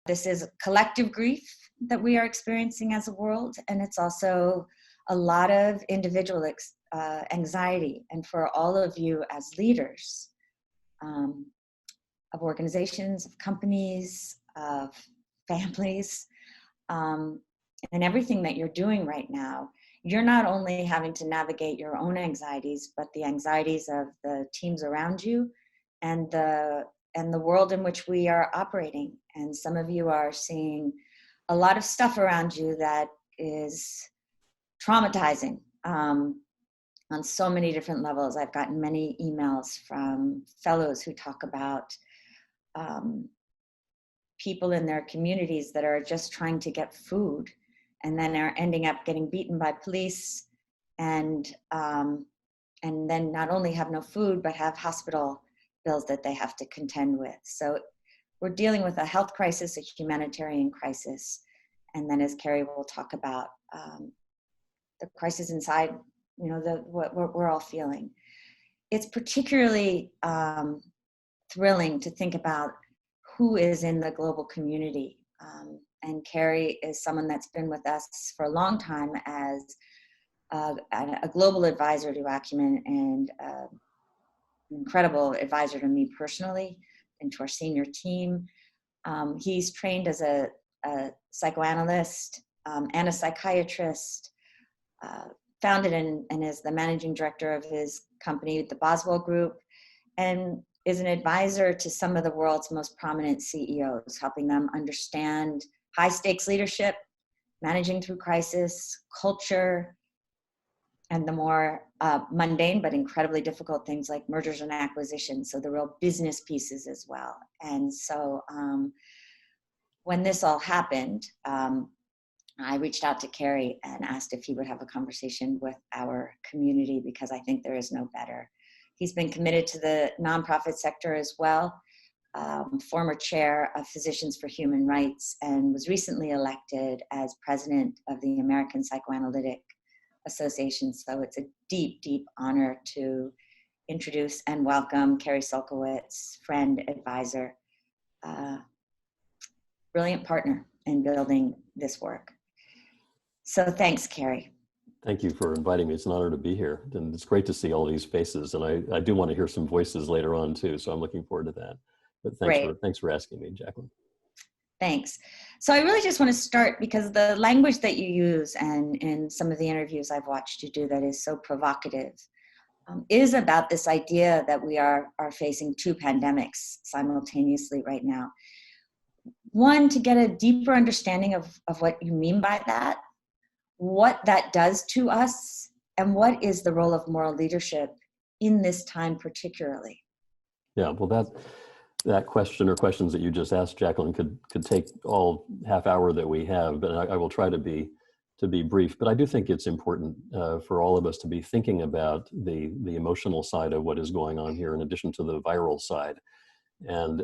this is collective grief that we are experiencing as a world, and it's also a lot of individual anxiety. And for all of you as leaders of organizations, of companies, of families, and everything that you're doing right now, you're not only having to navigate your own anxieties, but the anxieties of the teams around you and the world in which we are operating. And some of you are seeing a lot of stuff around you that is traumatizing on so many different levels. I've gotten many emails from fellows who talk about people in their communities that are just trying to get food and then are ending up getting beaten by police, and then not only have no food, but have hospital bills that they have to contend with. So we're dealing with a health crisis, a humanitarian crisis, and then, as Kerry will talk about, the crisis inside, what we're all feeling. It's particularly thrilling to think about who is in the global community. And Kerry is someone that's been with us for a long time as a global advisor to Acumen, and an incredible advisor to me personally and to our senior team. He's trained as a psychoanalyst and a psychiatrist, founded and is the managing director of his company, the Boswell Group, and is an advisor to some of the world's most prominent CEOs, helping them understand high stakes leadership, managing through crisis, culture, and the more mundane but incredibly difficult things like mergers and acquisitions, so the real business pieces as well. And so when this all happened, I reached out to Kerry and asked if he would have a conversation with our community, because I think there is no better. He's been committed to the nonprofit sector as well, former chair of Physicians for Human Rights, and was recently elected as president of the American Psychoanalytic Association. So it's a deep, deep honor to introduce and welcome Kerry Sulkowicz, friend, advisor, brilliant partner in building this work. So thanks, Kerry. Thank you for inviting me. It's an honor to be here. And it's great to see all these faces. And I do want to hear some voices later on too. So I'm looking forward to that. But thanks for asking me, Jacqueline. Thanks. So I really just want to start, because the language that you use, and in some of the interviews I've watched you do that is so provocative, is about this idea that we are facing two pandemics simultaneously right now. One, to get a deeper understanding of what you mean by that, what that does to us, and what is the role of moral leadership in this time particularly. Yeah, well, that question or questions that you just asked, Jacqueline, could take all half hour that we have, but I will try to be brief. But I do think it's important for all of us to be thinking about the emotional side of what is going on here, in addition to the viral side, and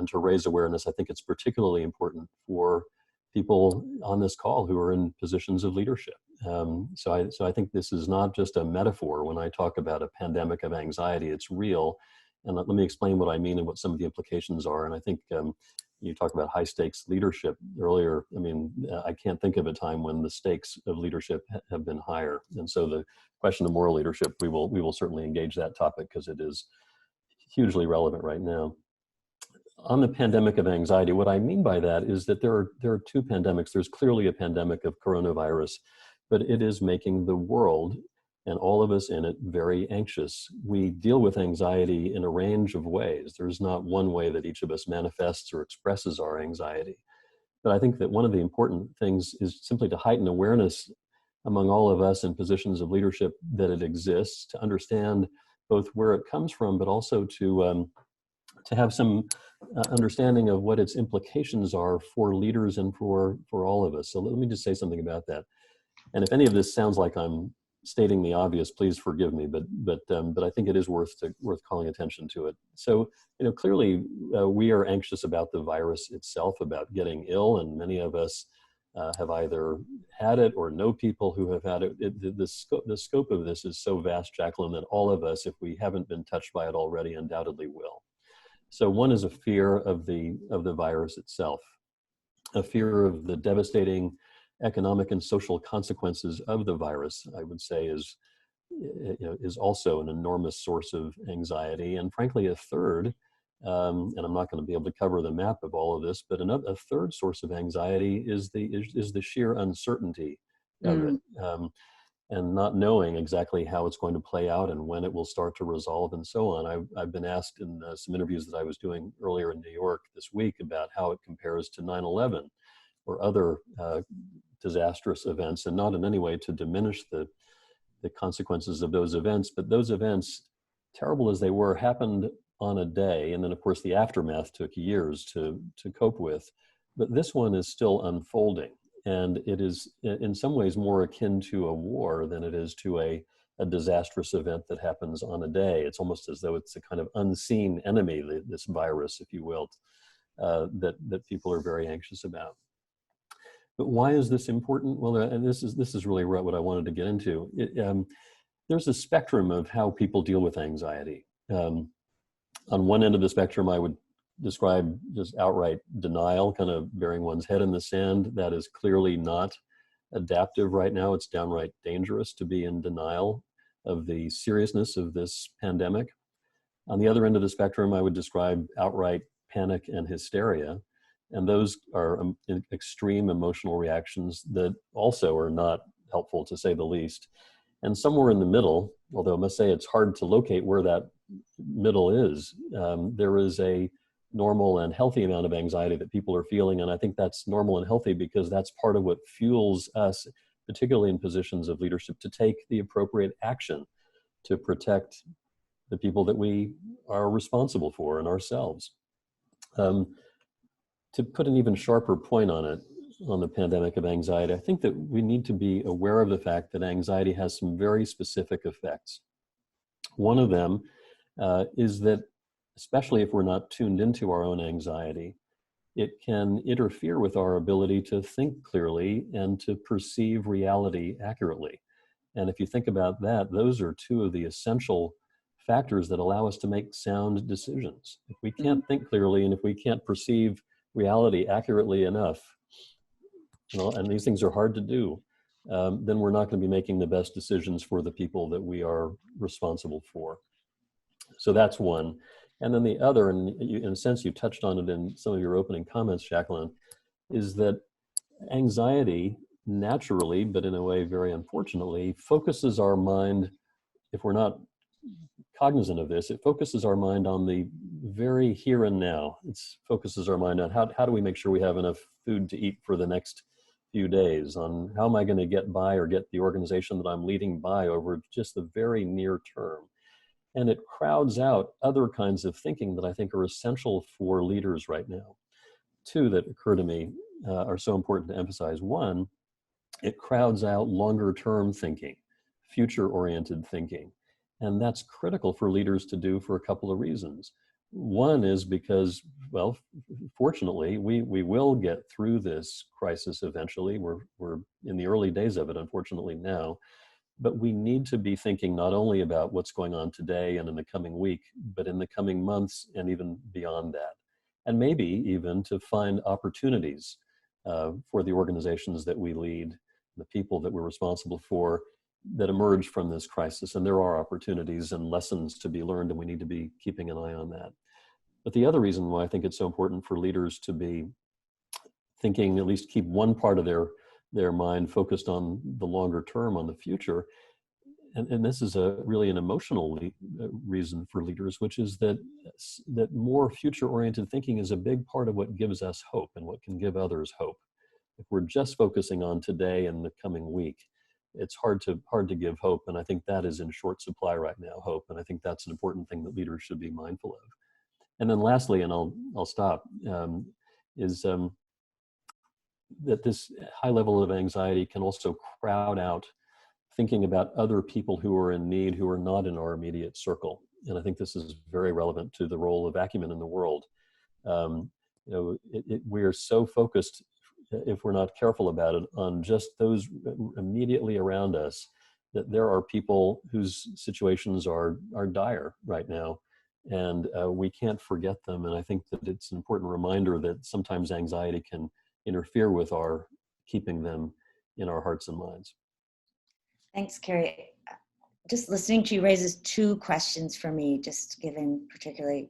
to raise awareness. I think it's particularly important for people on this call who are in positions of leadership. So I think this is not just a metaphor. When I talk about a pandemic of anxiety, it's real. And let me explain what I mean and what some of the implications are. And I think you talked about high stakes leadership earlier. I mean, I can't think of a time when the stakes of leadership have been higher. And so the question of moral leadership, we will certainly engage that topic, because it is hugely relevant right now. On the pandemic of anxiety, what I mean by that is that there are two pandemics. There's clearly a pandemic of coronavirus, but it is making the world and all of us in it very anxious. We deal with anxiety in a range of ways. There's not one way that each of us manifests or expresses our anxiety. But I think that one of the important things is simply to heighten awareness among all of us in positions of leadership that it exists, to understand both where it comes from, but also to have some understanding of what its implications are for leaders and for all of us. So let me just say something about that. And if any of this sounds like I'm stating the obvious, please forgive me, but I think it is worth calling attention to it. So, clearly we are anxious about the virus itself, about getting ill, and many of us have either had it or know people who have had it. The scope of this is so vast, Jacqueline, that all of us, if we haven't been touched by it already, undoubtedly will. So one is a fear of the virus itself. a fear of the devastating economic and social consequences of the virus, I would say, is also an enormous source of anxiety. And frankly, a third, and I'm not going to be able to cover the map of all of this, but a third source of anxiety is the sheer uncertainty of it, and not knowing exactly how it's going to play out and when it will start to resolve and so on. I've been asked in some interviews that I was doing earlier in New York this week about how it compares to 9/11 or other disastrous events, and not in any way to diminish the consequences of those events, but those events, terrible as they were, happened on a day, and then of course the aftermath took years to cope with. But this one is still unfolding, and it is in some ways more akin to a war than it is to a disastrous event that happens on a day. It's almost as though it's a kind of unseen enemy, this virus, if you will, that people are very anxious about. But why is this important? Well, and this is really what I wanted to get into. There's a spectrum of how people deal with anxiety. On one end of the spectrum, I would describe just outright denial, kind of burying one's head in the sand. That is clearly not adaptive right now. It's downright dangerous to be in denial of the seriousness of this pandemic. On the other end of the spectrum, I would describe outright panic and hysteria. And those are extreme emotional reactions that also are not helpful, to say the least. And somewhere in the middle, although I must say it's hard to locate where that middle is, there is a normal and healthy amount of anxiety that people are feeling. And I think that's normal and healthy because that's part of what fuels us, particularly in positions of leadership, to take the appropriate action to protect the people that we are responsible for and ourselves. To put an even sharper point on it, on the pandemic of anxiety, I think that we need to be aware of the fact that anxiety has some very specific effects. One of them is that, especially if we're not tuned into our own anxiety, it can interfere with our ability to think clearly and to perceive reality accurately. And if you think about that, those are two of the essential factors that allow us to make sound decisions. If we can't think clearly and if we can't perceive reality accurately enough, and these things are hard to do, then we're not going to be making the best decisions for the people that we are responsible for. So that's one. And then the other, and in a sense you touched on it in some of your opening comments, Jacqueline, is that anxiety naturally, but in a way very unfortunately, focuses our mind, if we're not cognizant of this, it focuses our mind on the very here and now. It focuses our mind on how do we make sure we have enough food to eat for the next few days, on how am I going to get by or get the organization that I'm leading by over just the very near term. And it crowds out other kinds of thinking that I think are essential for leaders right now. Two that occur to me are so important to emphasize. One, it crowds out longer term thinking, future-oriented thinking. And that's critical for leaders to do for a couple of reasons. One is because, well, fortunately, we will get through this crisis eventually. We're in the early days of it, unfortunately, now. But we need to be thinking not only about what's going on today and in the coming week, but in the coming months and even beyond that. And maybe even to find opportunities for the organizations that we lead, the people that we're responsible for, that emerge from this crisis. And there are opportunities and lessons to be learned, and we need to be keeping an eye on that. But the other reason why I think it's so important for leaders to be thinking, at least keep one part of their mind focused on the longer term, on the future, and this is really an emotional reason for leaders, which is that more future-oriented thinking is a big part of what gives us hope and what can give others hope. If we're just focusing on today and the coming week, it's hard to give hope, and I think that is in short supply right now, hope, and I think that's an important thing that leaders should be mindful of. And then lastly, and I'll stop, is that this high level of anxiety can also crowd out thinking about other people who are in need, who are not in our immediate circle. And I think this is very relevant to the role of Acumen in the world. We are so focused, if we're not careful about it, on just those immediately around us, that there are people whose situations are dire right now, and we can't forget them. And I think that it's an important reminder that sometimes anxiety can interfere with our keeping them in our hearts and minds. Thanks, Kerry. Just listening to you raises two questions for me, just given particularly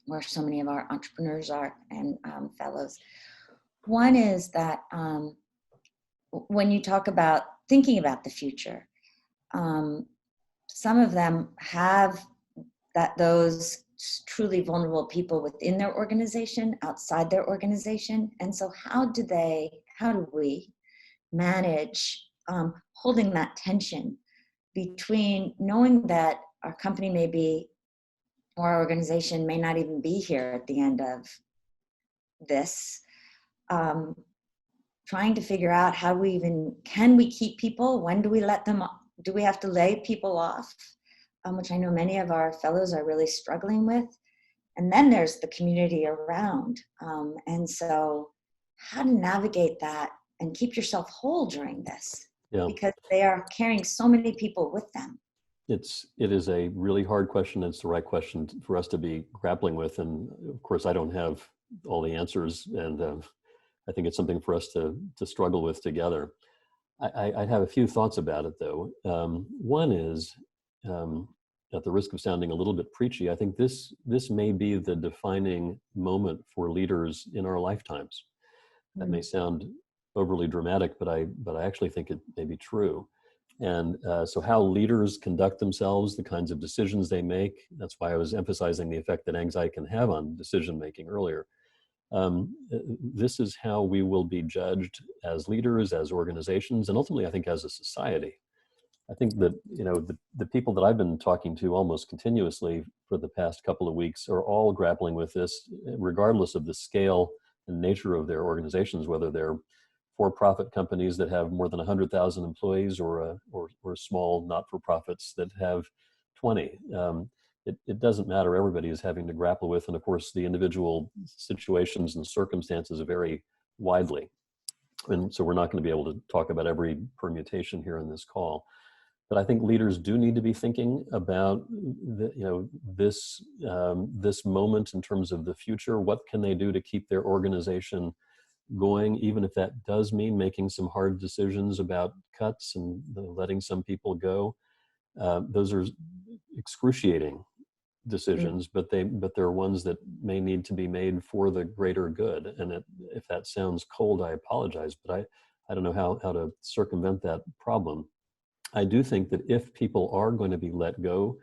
where so many of our entrepreneurs are and fellows. One is that when you talk about thinking about the future, some of them have those truly vulnerable people within their organization, outside their organization. And so how do we manage holding that tension between knowing that our company may be, or our organization may not even be here at the end of this, trying to figure out how can we keep people? When do we let them, do we have to lay people off? Which I know many of our fellows are really struggling with. And then there's the community around. And so how to navigate that and keep yourself whole during this, because they are carrying so many people with them. It is a really hard question. It's the right question for us to be grappling with. And of course, I don't have all the answers. And I think it's something for us to struggle with together. I have a few thoughts about it, though. One is, at the risk of sounding a little bit preachy, I think this may be the defining moment for leaders in our lifetimes. That may sound overly dramatic, but I actually think it may be true. And so how leaders conduct themselves, the kinds of decisions they make, that's why I was emphasizing the effect that anxiety can have on decision making earlier. This is how we will be judged as leaders, as organizations, and ultimately, I think, as a society. I think that, the people that I've been talking to almost continuously for the past couple of weeks are all grappling with this, regardless of the scale and nature of their organizations, whether they're for-profit companies that have more than 100,000 employees or small not-for-profits that have 20. It doesn't matter. Everybody is having to grapple with, and of course, the individual situations and circumstances vary widely. And so we're not going to be able to talk about every permutation here in this call. But I think leaders do need to be thinking about this moment in terms of the future. What can they do to keep their organization going, even if that does mean making some hard decisions about cuts and letting some people go? Those are excruciating decisions, but they're ones that may need to be made for the greater good. And if that sounds cold, I apologize, but I don't know how to circumvent that problem. I do think that if people are going to be let go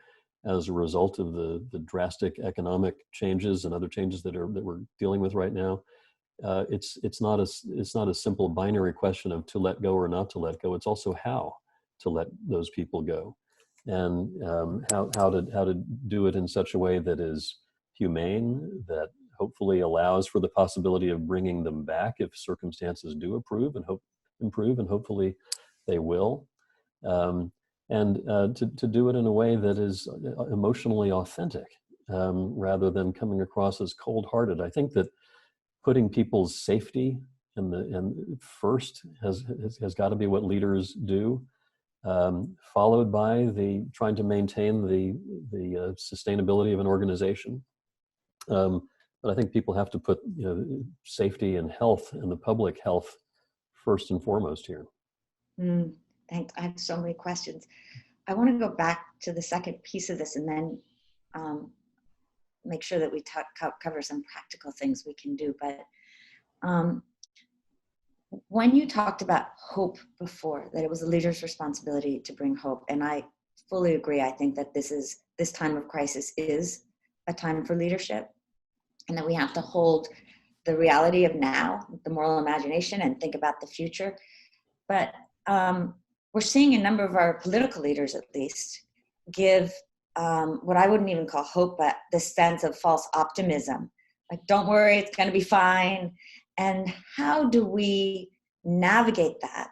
as a result of the drastic economic changes and other changes that we're dealing with right now, it's not a simple binary question of to let go or not to let go. It's also how to let those people go, and how to do it in such a way that is humane, that hopefully allows for the possibility of bringing them back if circumstances do improve, and hopefully they will. To do it in a way that is emotionally authentic, rather than coming across as cold-hearted. I think that putting people's safety and first has got to be what leaders do, followed by trying to maintain the sustainability of an organization. But I think people have to put safety and health and the public health first and foremost here. Thanks. I have so many questions. I want to go back to the second piece of this and then make sure that we cover some practical things we can do. But when you talked about hope before, that it was a leader's responsibility to bring hope, and I fully agree. I think that this time of crisis is a time for leadership, and that we have to hold the reality of now, the moral imagination, and think about the future. But we're seeing a number of our political leaders, at least, give what I wouldn't even call hope, but the sense of false optimism. Like, don't worry, it's going to be fine. And how do we navigate that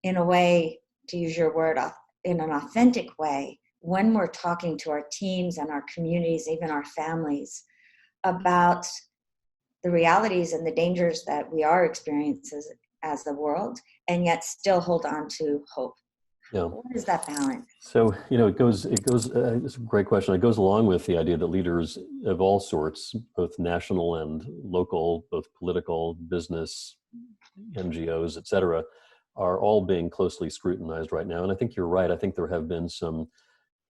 in a way, to use your word, in an authentic way, when we're talking to our teams and our communities, even our families, about the realities and the dangers that we are experiencing as the world, and yet still hold on to hope? Yeah. What is that balance? So, you know, it's a great question. It goes along with the idea that leaders of all sorts, both national and local, both political, business, NGOs, et cetera, are all being closely scrutinized right now. And I think you're right. I think there have been some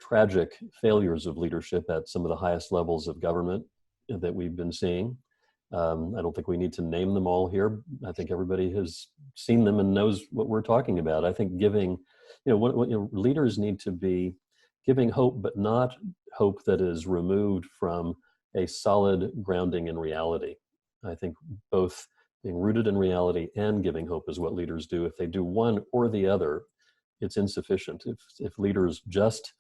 tragic failures of leadership at some of the highest levels of government that we've been seeing. I don't think we need to name them all here. I think everybody has seen them and knows what we're talking about. I think giving, leaders need to be giving hope, but not hope that is removed from a solid grounding in reality. I think both being rooted in reality and giving hope is what leaders do. If they do one or the other, it's insufficient. If leaders just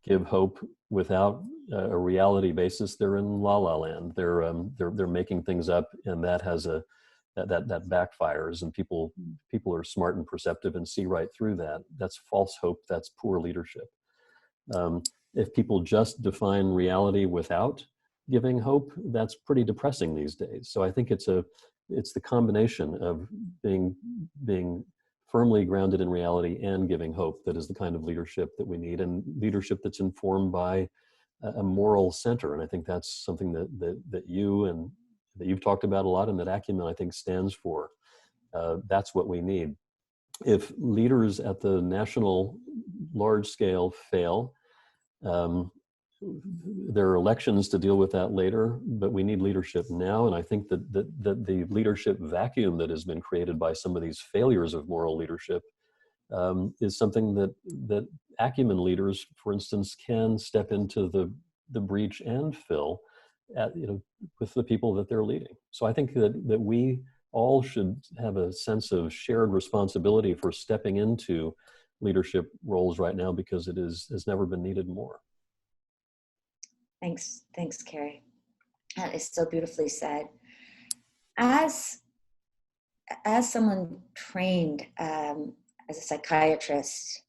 give hope without a reality basis, they're in la la land. They're making things up, and that has that backfires. And people are smart and perceptive and see right through that. That's false hope. That's poor leadership. If people just define reality without giving hope, that's pretty depressing these days. So I think it's the combination of being firmly grounded in reality and giving hope that is the kind of leadership that we need, and leadership that's informed by a moral center. And I think that's something that you've talked about a lot, and that Acumen, I think, stands for. That's what we need. If leaders at the national large scale fail, there are elections to deal with that later, but we need leadership now. And I think that the leadership vacuum that has been created by some of these failures of moral leadership is something that Acumen leaders, for instance, can step into the breach and fill with the people that they're leading. So I think that we all should have a sense of shared responsibility for stepping into leadership roles right now, because it has never been needed more. Thanks, Kerry. That is so beautifully said. As someone trained as a psychiatrist,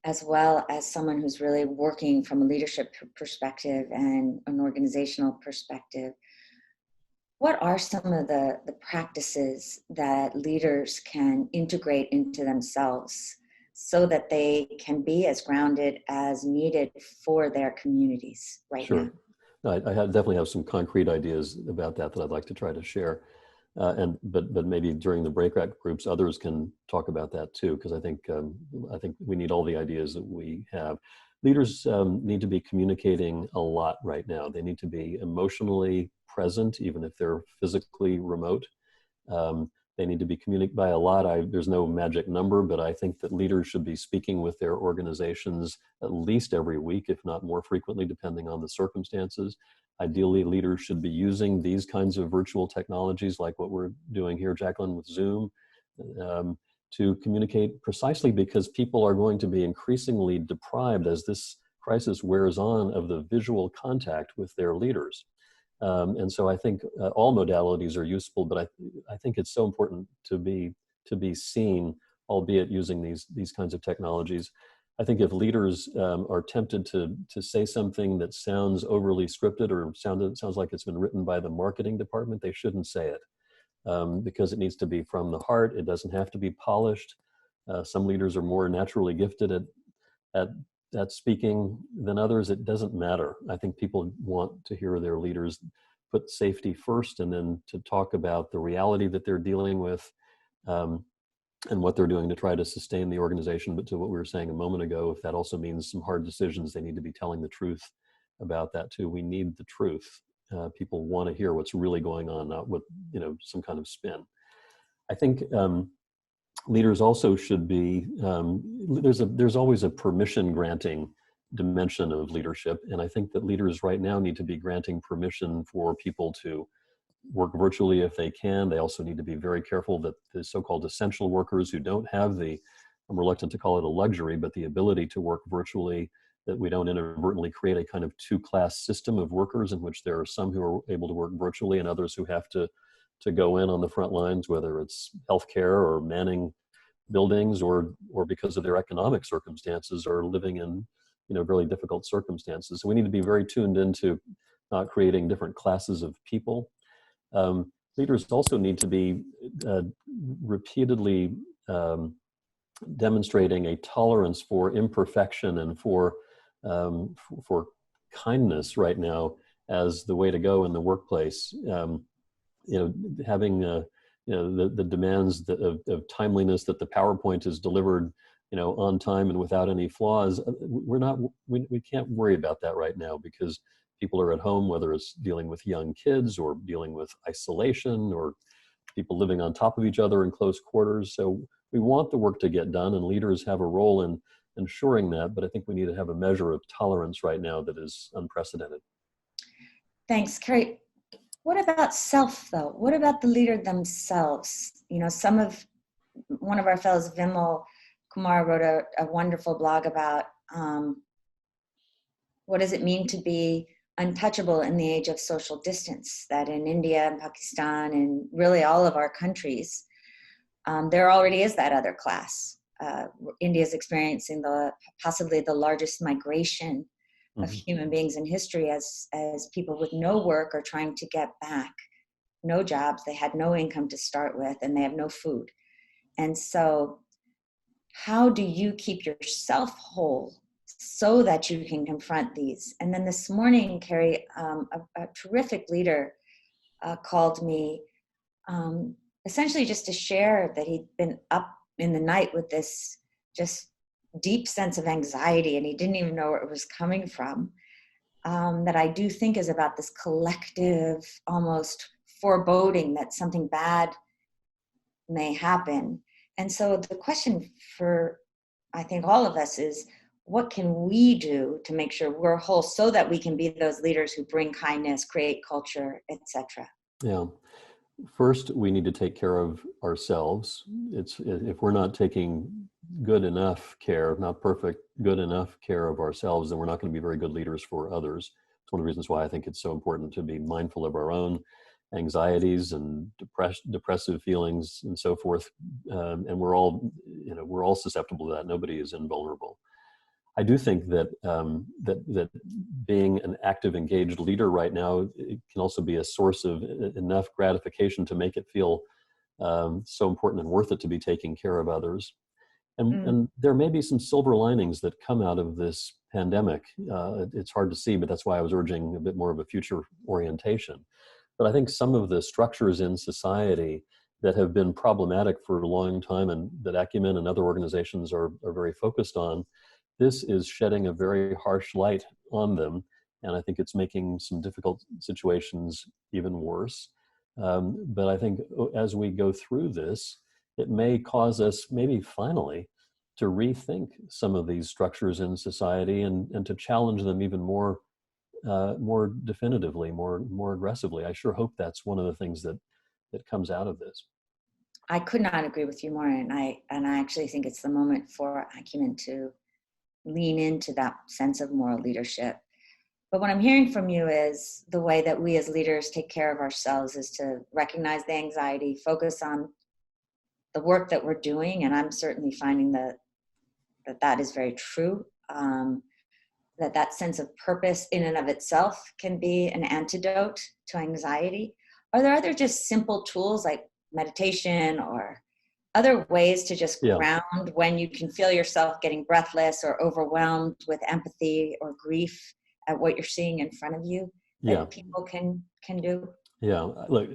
as well as someone who's really working from a leadership perspective and an organizational perspective, what are some of the practices that leaders can integrate into themselves so that they can be as grounded as needed for their communities right now? Sure. I definitely have some concrete ideas about that I'd like to try to share. But maybe during the breakout groups, others can talk about that too, because I think we need all the ideas that we have. Leaders need to be communicating a lot right now. They need to be emotionally present, even if they're physically remote. They need to be communicated by a lot. There's no magic number, but I think that leaders should be speaking with their organizations at least every week, if not more frequently, depending on the circumstances. Ideally, leaders should be using these kinds of virtual technologies like what we're doing here, Jacqueline, with Zoom, to communicate, precisely because people are going to be increasingly deprived as this crisis wears on of the visual contact with their leaders. And so I think all modalities are useful, but I think it's so important to be seen, albeit using these kinds of technologies. I think if leaders are tempted to say something that sounds overly scripted or sounds like it's been written by the marketing department, they shouldn't say it, because it needs to be from the heart. It doesn't have to be polished. Some leaders are more naturally gifted at speaking than others. It doesn't matter. I think people want to hear their leaders put safety first, and then to talk about the reality that they're dealing with, and what they're doing to try to sustain the organization. But to what we were saying a moment ago, if that also means some hard decisions, they need to be telling the truth about that too. We need the truth. People want to hear what's really going on, not what, some kind of spin. I think leaders also should be, there's always a permission granting dimension of leadership. And I think that leaders right now need to be granting permission for people to work virtually if they can. They also need to be very careful that the so-called essential workers who don't have I'm reluctant to call it a luxury, but the ability to work virtually, that we don't inadvertently create a kind of two-class system of workers in which there are some who are able to work virtually and others who have to go in on the front lines, whether it's healthcare or manning buildings or because of their economic circumstances or living in really difficult circumstances. So we need to be very tuned into not creating different classes of people. Leaders also need to be repeatedly demonstrating a tolerance for imperfection and for kindness right now as the way to go in the workplace. Having the demands of timeliness, that the PowerPoint is delivered on time and without any flaws. We can't worry about that right now because people are at home, whether it's dealing with young kids or dealing with isolation or people living on top of each other in close quarters. So we want the work to get done, and leaders have a role in ensuring that, but I think we need to have a measure of tolerance right now that is unprecedented. Thanks, Kerry. What about self, though? What about the leader themselves? One of our fellows, Vimal Kumar, wrote a wonderful blog about what does it mean to be untouchable in the age of social distance, that in India and Pakistan and really all of our countries, there already is that other class. India is experiencing possibly the largest migration of human beings in history as people with no work are trying to get back, no jobs, they had no income to start with, and they have no food. And so how do you keep yourself whole so that you can confront these? And then this morning, Kerry, a terrific leader called me essentially just to share that he'd been up in the night with this just deep sense of anxiety, and he didn't even know where it was coming from, that I do think is about this collective almost foreboding that something bad may happen. And so the question for, I think, all of us is, what can we do to make sure we're whole so that we can be those leaders who bring kindness, create culture, etc.? Yeah. First, we need to take care of ourselves. If we're not taking good enough care, not perfect, good enough care of ourselves, then we're not going to be very good leaders for others. It's one of the reasons why I think it's so important to be mindful of our own anxieties and depressive feelings and so forth. And we're all susceptible to that. Nobody is invulnerable. I do think that that being an active, engaged leader right now, it can also be a source of enough gratification to make it feel so important and worth it to be taking care of others. And there may be some silver linings that come out of this pandemic. It's hard to see, but that's why I was urging a bit more of a future orientation. But I think some of the structures in society that have been problematic for a long time and that Acumen and other organizations are very focused on, this is shedding a very harsh light on them. And I think it's making some difficult situations even worse. But I think as we go through this, it may cause us maybe finally to rethink some of these structures in society and to challenge them even more definitively, more aggressively. I sure hope that's one of the things that comes out of this. I could not agree with you more, and I actually think it's the moment for Acumen to lean into that sense of moral leadership. But what I'm hearing from you is the way that we as leaders take care of ourselves is to recognize the anxiety, focus on the work that we're doing, and I'm certainly finding that is very true. That sense of purpose in and of itself can be an antidote to anxiety. Are there other just simple tools like meditation or other ways to just ground when you can feel yourself getting breathless or overwhelmed with empathy or grief at what you're seeing in front of you that people can do? Yeah, look,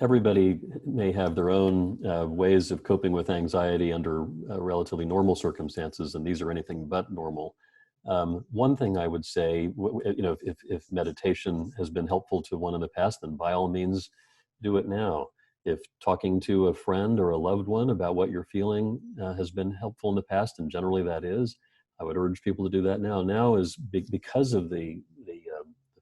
everybody may have their own ways of coping with anxiety under relatively normal circumstances, and these are anything but normal. One thing I would say, if meditation has been helpful to one in the past, then by all means, do it now. If talking to a friend or a loved one about what you're feeling has been helpful in the past, and generally that is, I would urge people to do that now. Now is because of the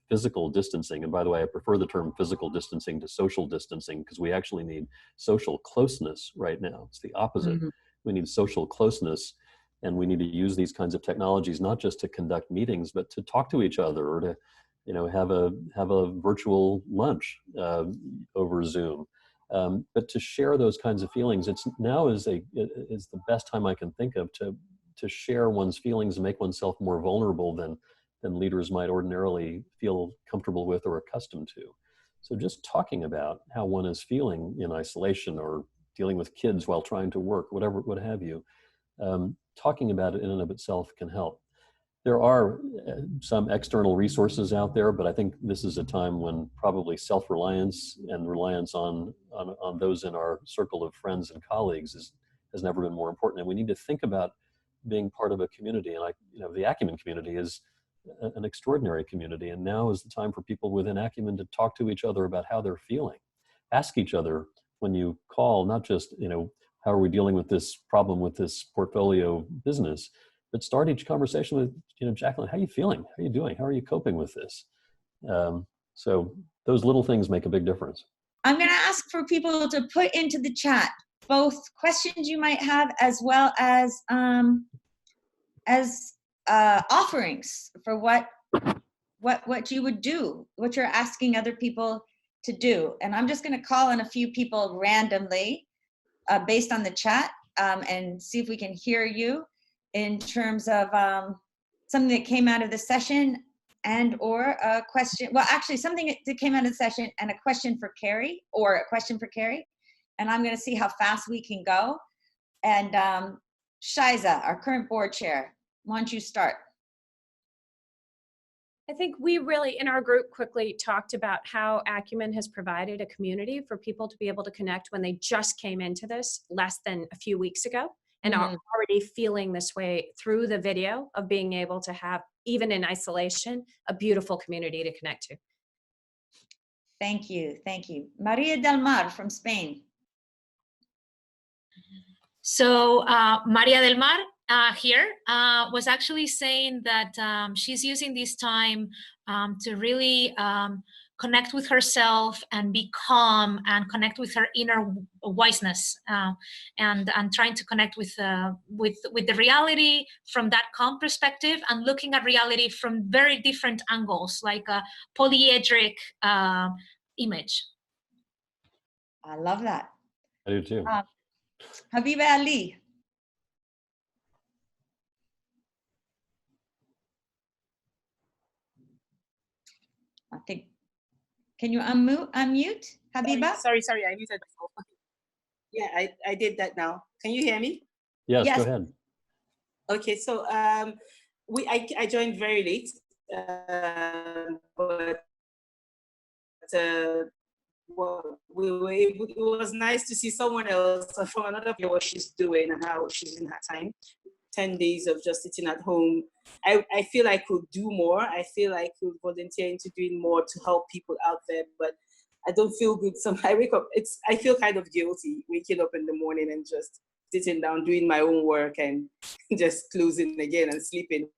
physical distancing, and by the way, I prefer the term physical distancing to social distancing because we actually need social closeness right now. It's the opposite. We need social closeness, and we need to use these kinds of technologies not just to conduct meetings, but to talk to each other or to, have a virtual lunch over Zoom. But to share those kinds of feelings, it's now is the best time I can think of to share one's feelings and make oneself more vulnerable than leaders might ordinarily feel comfortable with or accustomed to. So just talking about how one is feeling in isolation or dealing with kids while trying to work, what have you, talking about it in and of itself can help. There are some external resources out there, but I think this is a time when probably self-reliance and reliance on those in our circle of friends and colleagues has never been more important. And we need to think about being part of a community. And the Acumen community is an extraordinary community. And now is the time for people within Acumen to talk to each other about how they're feeling. Ask each other when you call, not just, how are we dealing with this problem with this portfolio business, but start each conversation with, Jacqueline, how are you feeling? How are you doing? How are you coping with this? So those little things make a big difference. I'm going to ask for people to put into the chat both questions you might have as well as offerings for what you would do, what you're asking other people to do. And I'm just going to call on a few people randomly based on the chat and see if we can hear you in terms of something that came out of the session and or a question. Well, actually something that came out of the session and a question for Kerry or a question for Kerry. And I'm going to see how fast we can go. And Shiza, our current board chair, why don't you start? I think we really, in our group, quickly talked about how Acumen has provided a community for people to be able to connect when they just came into this less than a few weeks ago and are already feeling this way through the video of being able to have, even in isolation, a beautiful community to connect to. Thank you. Thank you. Maria del Mar from Spain. So Maria del Mar here was actually saying that she's using this time to really connect with herself and be calm and connect with her inner wiseness and trying to connect with the reality from that calm perspective and looking at reality from very different angles, like a polyedric image. I love that. I do too. Habiba Ali. I think, can you unmute Habiba? Sorry, I muted myself. Yeah, I did that now. Can you hear me? Yes, go ahead. Okay, so I joined very late, but we were able, it was nice to see someone else from another place what she's doing and how she's in her time. 10 days of just sitting at home. I feel I could do more. I feel I could volunteer into doing more to help people out there, but I don't feel good. So I wake up, I feel kind of guilty waking up in the morning and just sitting down, doing my own work and just closing again and sleeping,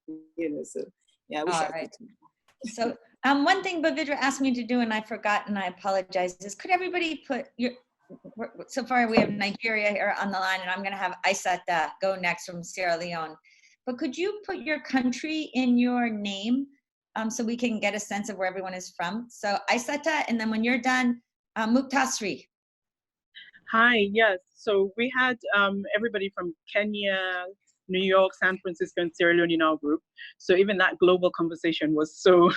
so yeah, I wish I could. So one thing Bavidra asked me to do and I forgot and I apologize is could everybody put so far we have Nigeria here on the line and I'm going to have Aissata go next from Sierra Leone. But could you put your country in your name so we can get a sense of where everyone is from? So Aissata, and then when you're done, Muktasri. Hi, yes. So we had everybody from Kenya, New York, San Francisco, and Sierra Leone in our group. So even that global conversation was so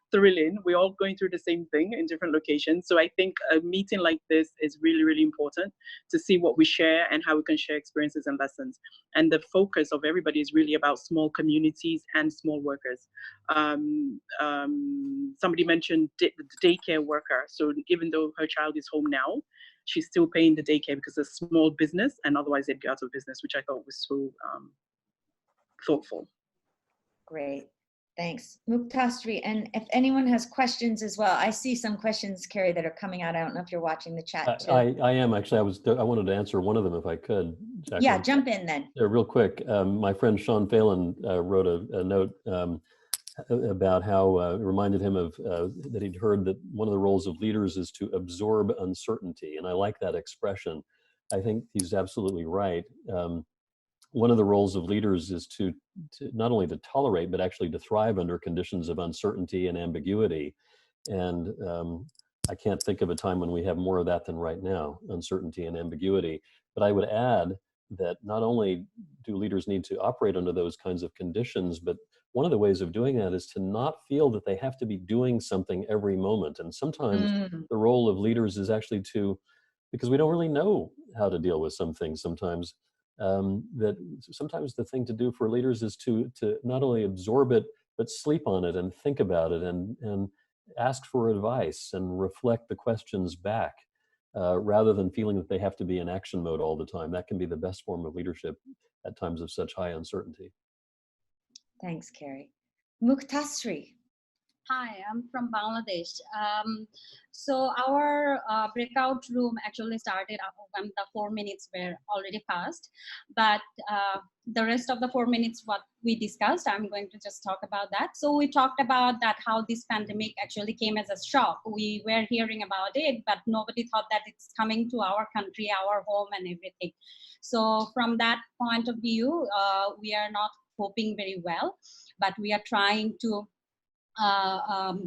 thrilling. We're all going through the same thing in different locations. So I think a meeting like this is really, really important to see what we share and how we can share experiences and lessons. And the focus of everybody is really about small communities and small workers. Somebody mentioned the daycare worker. So even though her child is home now, she's still paying the daycare because it's a small business and otherwise they'd be out of business, which I thought was so thoughtful. Great, thanks. Muktasri, and if anyone has questions as well, I see some questions, Kerry, that are coming out. I don't know if you're watching the chat too. I am actually, I wanted to answer one of them if I could, Jacqueline. Yeah, jump in then. Real quick, my friend Sean Phelan wrote a note about how it reminded him of that he'd heard that one of the roles of leaders is to absorb uncertainty. And I like that expression. I think he's absolutely right. One of the roles of leaders is to not only to tolerate, but actually to thrive under conditions of uncertainty and ambiguity. And I can't think of a time when we have more of that than right now, uncertainty and ambiguity. But I would add that not only do leaders need to operate under those kinds of conditions, but one of the ways of doing that is to not feel that they have to be doing something every moment. And sometimes the role of leaders is actually because we don't really know how to deal with some things sometimes, that sometimes the thing to do for leaders is to not only absorb it, but sleep on it and think about it and ask for advice and reflect the questions back, rather than feeling that they have to be in action mode all the time. That can be the best form of leadership at times of such high uncertainty. Thanks, Kerry. Muktasri. Hi, I'm from Bangladesh. So our breakout room actually started when the 4 minutes were already passed, but the rest of the 4 minutes, what we discussed, I'm going to just talk about that. So we talked about that, how this pandemic actually came as a shock. We were hearing about it, but nobody thought that it's coming to our country, our home and everything. So from that point of view, we are not coping very well, but we are trying to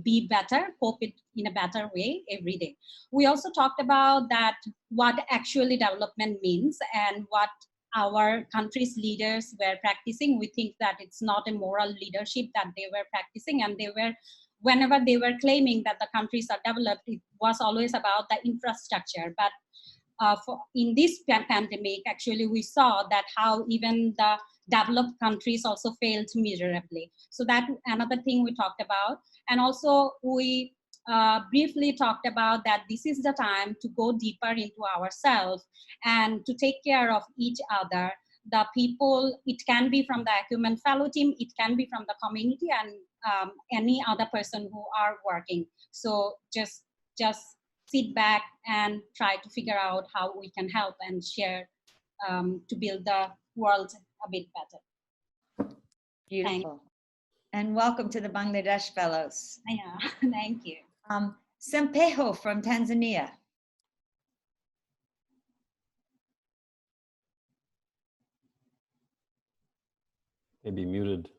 be better, cope it in a better way every day. We also talked about that, what actually development means and what our country's leaders were practicing. We think that it's not a moral leadership that they were practicing, and they were, whenever they were claiming that the countries are developed, it was always about the infrastructure. But in this pandemic, actually, we saw that how even the developed countries also failed miserably. So that another thing we talked about. And also we briefly talked about that this is the time to go deeper into ourselves and to take care of each other. The people, it can be from the Acumen Fellow team, it can be from the community, and any other person who are working. So just sit back and try to figure out how we can help and share to build the world a bit better. Beautiful. And welcome to the Bangladesh Fellows. Yeah, thank you. Sempejo from Tanzania. Maybe muted.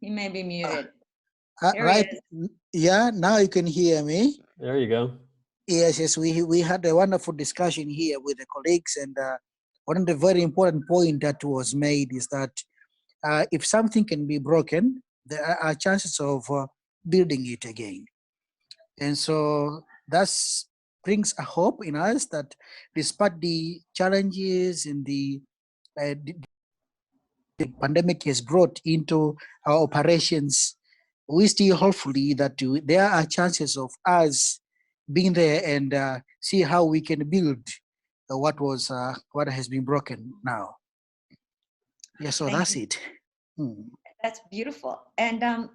You may be muted. Right. Yeah, now you can hear me. There you go. Yes, we had a wonderful discussion here with the colleagues, and one of the very important point that was made is that if something can be broken, there are chances of building it again. And so that brings a hope in us that despite the challenges and the pandemic has brought into our operations, we still hopefully that there are chances of us being there and see how we can build what has been broken now. Yeah, so that's it. That's beautiful. And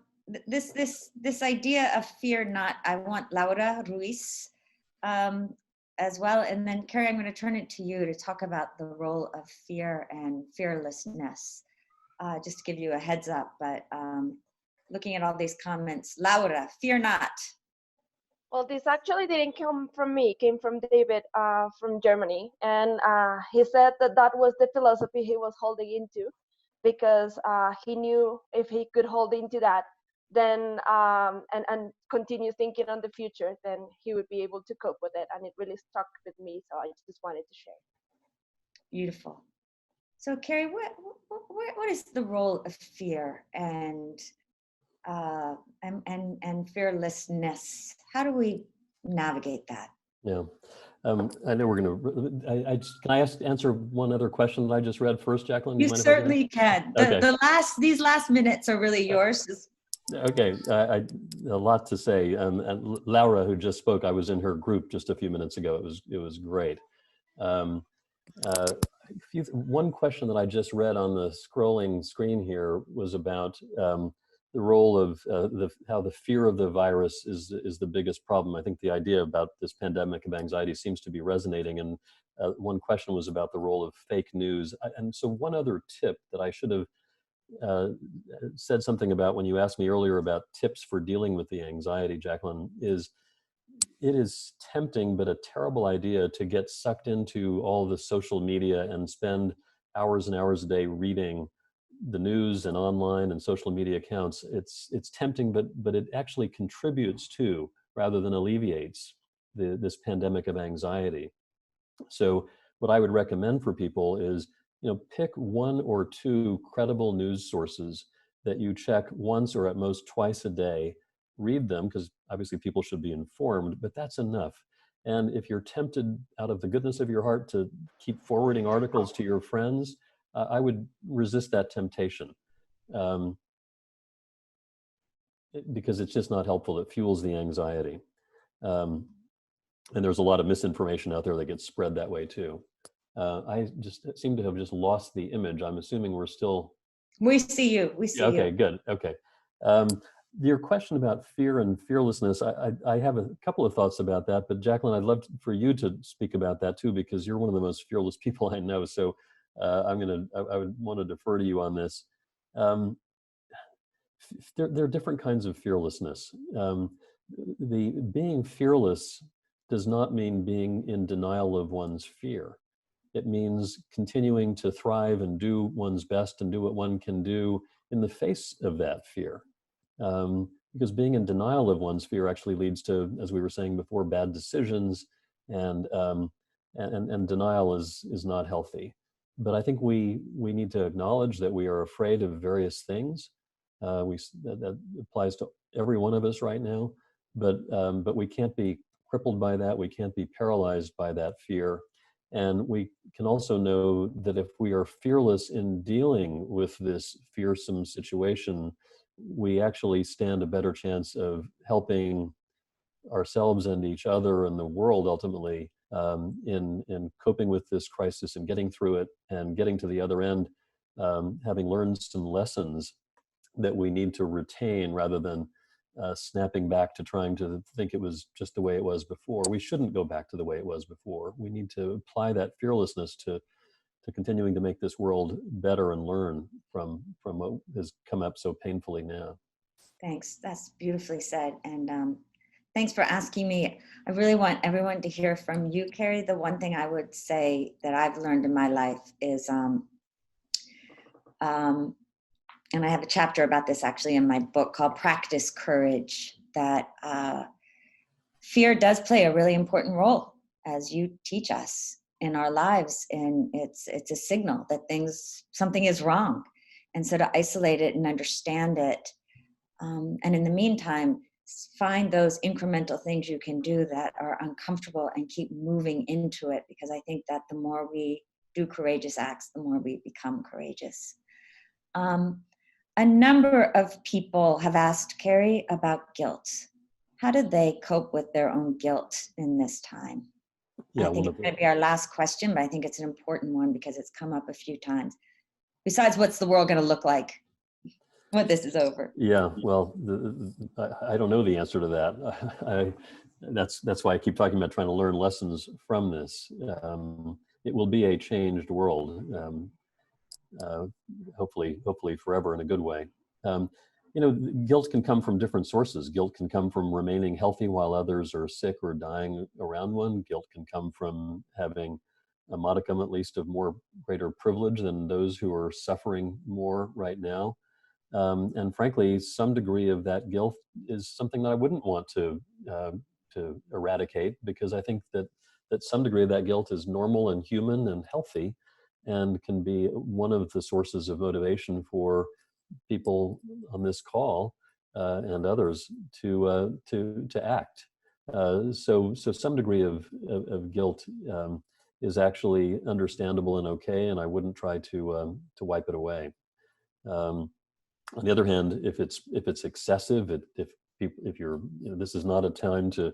this idea of fear not, I want Laura Ruiz as well. And then Kerry, I'm going to turn it to you to talk about the role of fear and fearlessness. Just to give you a heads up, but looking at all these comments, Laura, fear not. Well, this actually didn't come from me, it came from David from Germany. And he said that that was the philosophy he was holding into, because he knew if he could hold into that, then and continue thinking on the future, then he would be able to cope with it. And it really stuck with me, so I just wanted to share. Beautiful. So Kerry, what is the role of fear and fearlessness? How do we navigate that? Yeah, I know we're going to. Can I answer one other question that I just read first, Jacqueline? You certainly can. Okay. These last minutes are really yours. Okay, a lot to say. And Laura, who just spoke, I was in her group just a few minutes ago. It was great. One question that I just read on the scrolling screen here was about the role of how the fear of the virus is the biggest problem. I think the idea about this pandemic of anxiety seems to be resonating. And one question was about the role of fake news. And so one other tip that I should have said something about when you asked me earlier about tips for dealing with the anxiety, Jacqueline, is it is tempting but a terrible idea to get sucked into all the social media and spend hours and hours a day reading the news and online and social media accounts. It's tempting, but it actually contributes to, rather than alleviates, this pandemic of anxiety. So what I would recommend for people is, pick one or two credible news sources that you check once or at most twice a day. Read them, because obviously people should be informed, but that's enough. And if you're tempted out of the goodness of your heart to keep forwarding articles to your friends, I would resist that temptation because it's just not helpful. It fuels the anxiety. And there's a lot of misinformation out there that gets spread that way too. I just seem to have just lost the image. I'm assuming we're still... We see you, we see you. Okay, good, okay. Your question about fear and fearlessness, I have a couple of thoughts about that, but Jacqueline, I'd love for you to speak about that too, because you're one of the most fearless people I know. So I would want to defer to you on this. There are different kinds of fearlessness. Being fearless does not mean being in denial of one's fear. It means continuing to thrive and do one's best and do what one can do in the face of that fear. Because being in denial of one's fear actually leads to, as we were saying before, bad decisions, and denial is not healthy. But I think we need to acknowledge that we are afraid of various things. That applies to every one of us right now, but we can't be crippled by that. We can't be paralyzed by that fear. And we can also know that if we are fearless in dealing with this fearsome situation, we actually stand a better chance of helping ourselves and each other and the world ultimately in coping with this crisis and getting through it and getting to the other end, having learned some lessons that we need to retain rather than snapping back to trying to think it was just the way it was before. We shouldn't go back to the way it was before. We need to apply that fearlessness to continuing to make this world better and learn from what has come up so painfully now. Thanks, that's beautifully said. And thanks for asking me. I really want everyone to hear from you, Kerry. The one thing I would say that I've learned in my life is, and I have a chapter about this actually in my book called Practice Courage, that fear does play a really important role, as you teach us, in our lives. And it's a signal that something is wrong. And so to isolate it and understand it, and in the meantime, find those incremental things you can do that are uncomfortable and keep moving into it, because I think that the more we do courageous acts, the more we become courageous. A number of people have asked Kerry about guilt. How did they cope with their own guilt in this time? Yeah, I think it's going to be our last question, but I think it's an important one because it's come up a few times. Besides, what's the world going to look like when this is over? Yeah, well, I don't know the answer to that. That's why I keep talking about trying to learn lessons from this. It will be a changed world. Hopefully forever in a good way. Guilt can come from different sources. Guilt can come from remaining healthy while others are sick or dying around one. Guilt can come from having a modicum, at least, of greater privilege than those who are suffering more right now. And frankly, some degree of that guilt is something that I wouldn't want to eradicate, because I think that some degree of that guilt is normal and human and healthy, and can be one of the sources of motivation for people on this call and others to act. So some degree of guilt is actually understandable and okay, and I wouldn't try to wipe it away. On the other hand, if it's excessive, if you're, this is not a time to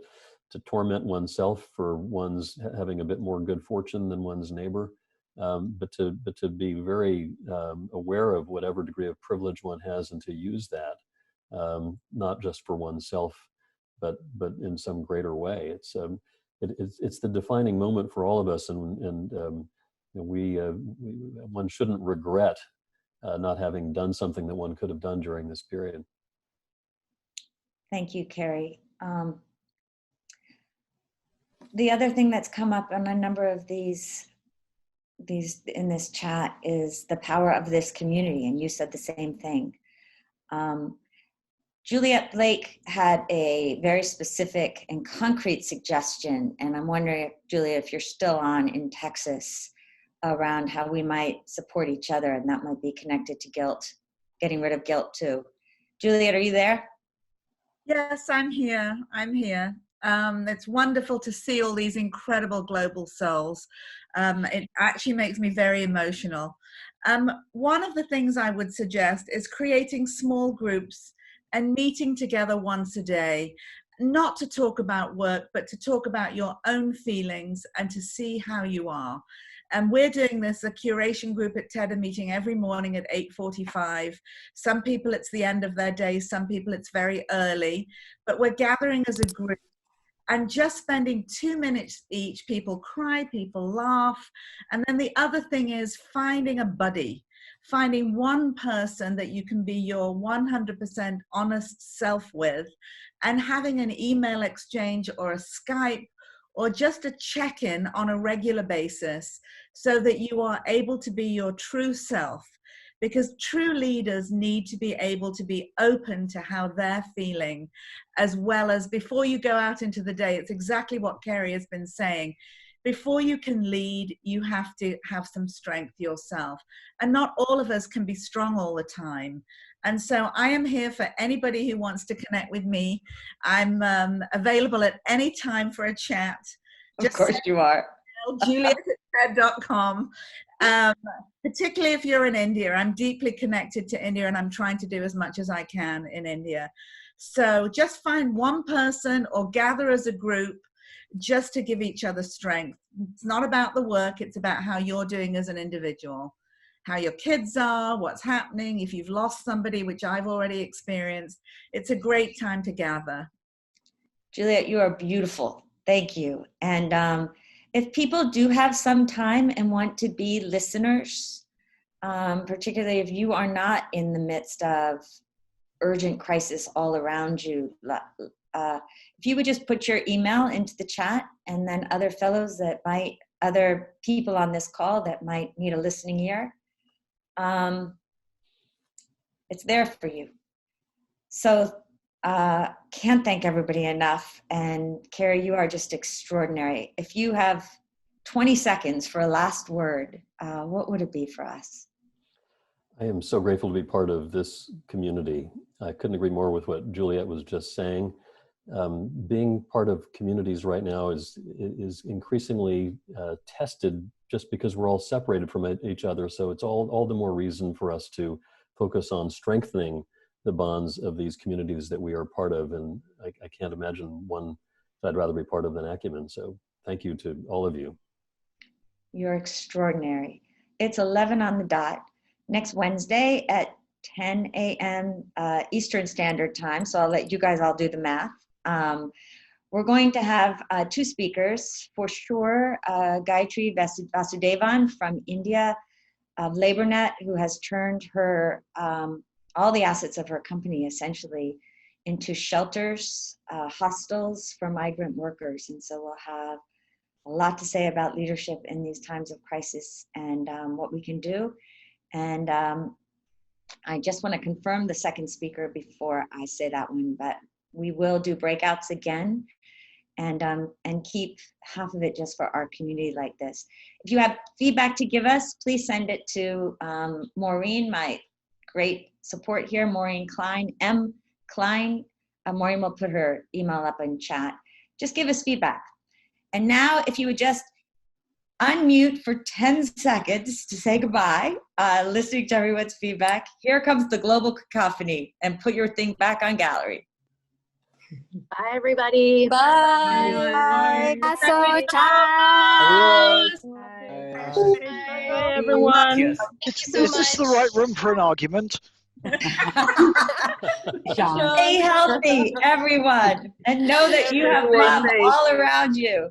torment oneself for one's having a bit more good fortune than one's neighbor. But to be very aware of whatever degree of privilege one has, and to use that not just for oneself, but in some greater way. It's the defining moment for all of us, and one shouldn't regret not having done something that one could have done during this period. Thank you, Kerry. The other thing that's come up on a number of these in this chat is the power of this community, and you said the same thing. Juliet Blake had a very specific and concrete suggestion, and I'm wondering, Juliet, if you're still on in Texas, around how we might support each other, and that might be connected to guilt, getting rid of guilt too. Juliet, are you there? Yes, I'm here. It's wonderful to see all these incredible global souls. It actually makes me very emotional. One of the things I would suggest is creating small groups and meeting together once a day, not to talk about work, but to talk about your own feelings and to see how you are. And we're doing this, a curation group at TED, a meeting every morning at 8:45. Some people it's the end of their day, some people it's very early, but we're gathering as a group and just spending 2 minutes each. People cry, people laugh. And then the other thing is finding a buddy, finding one person that you can be your 100% honest self with, and having an email exchange or a Skype or just a check-in on a regular basis so that you are able to be your true self. Because true leaders need to be able to be open to how they're feeling, as well as before you go out into the day. It's exactly what Kerry has been saying. Before you can lead, you have to have some strength yourself. And not all of us can be strong all the time. And so I am here for anybody who wants to connect with me. I'm available at any time for a chat. Of course you are. Juliet@ted.com. Particularly if you're in India. I'm deeply connected to India and I'm trying to do as much as I can in India. So just find one person or gather as a group just to give each other strength. It's not about the work, it's about how you're doing as an individual, how your kids are, what's happening, if you've lost somebody, which I've already experienced. It's a great time to gather. Juliet, you are beautiful. Thank you. And if people do have some time and want to be listeners, particularly if you are not in the midst of urgent crisis all around you, if you would just put your email into the chat, and then other other people on this call that might need a listening ear, it's there for you. So can't thank everybody enough. And Kerry, you are just extraordinary. If you have 20 seconds for a last word, what would it be for us? I am so grateful to be part of this community. I couldn't agree more with what Juliet was just saying. Being part of communities right now is increasingly tested just because we're all separated from each other. So it's all the more reason for us to focus on strengthening the bonds of these communities that we are part of. And I can't imagine one that I'd rather be part of than Acumen. So thank you to all of you. You're extraordinary. It's 11 on the dot. Next Wednesday at 10 a.m. Eastern Standard Time. So I'll let you guys all do the math. We're going to have 2 speakers for sure. Gayatri Vasudevan from India, of LaborNet, who has turned her all the assets of her company essentially into shelters, hostels for migrant workers. And so we'll have a lot to say about leadership in these times of crisis and what we can do. And I just want to confirm the second speaker before I say that one, but we will do breakouts again and keep half of it just for our community like this. If you have feedback to give us, please send it to Maureen, my great support here, Maureen Klein, M. Klein. Maureen will put her email up in chat. Just give us feedback. And now if you would just unmute for 10 seconds to say goodbye, listening to everyone's feedback. Here comes the global cacophony, and put your thing back on gallery. Bye, everybody. Bye. Bye, everyone. Is this the right room for an argument? Stay healthy, everyone, and know that you have love all around you.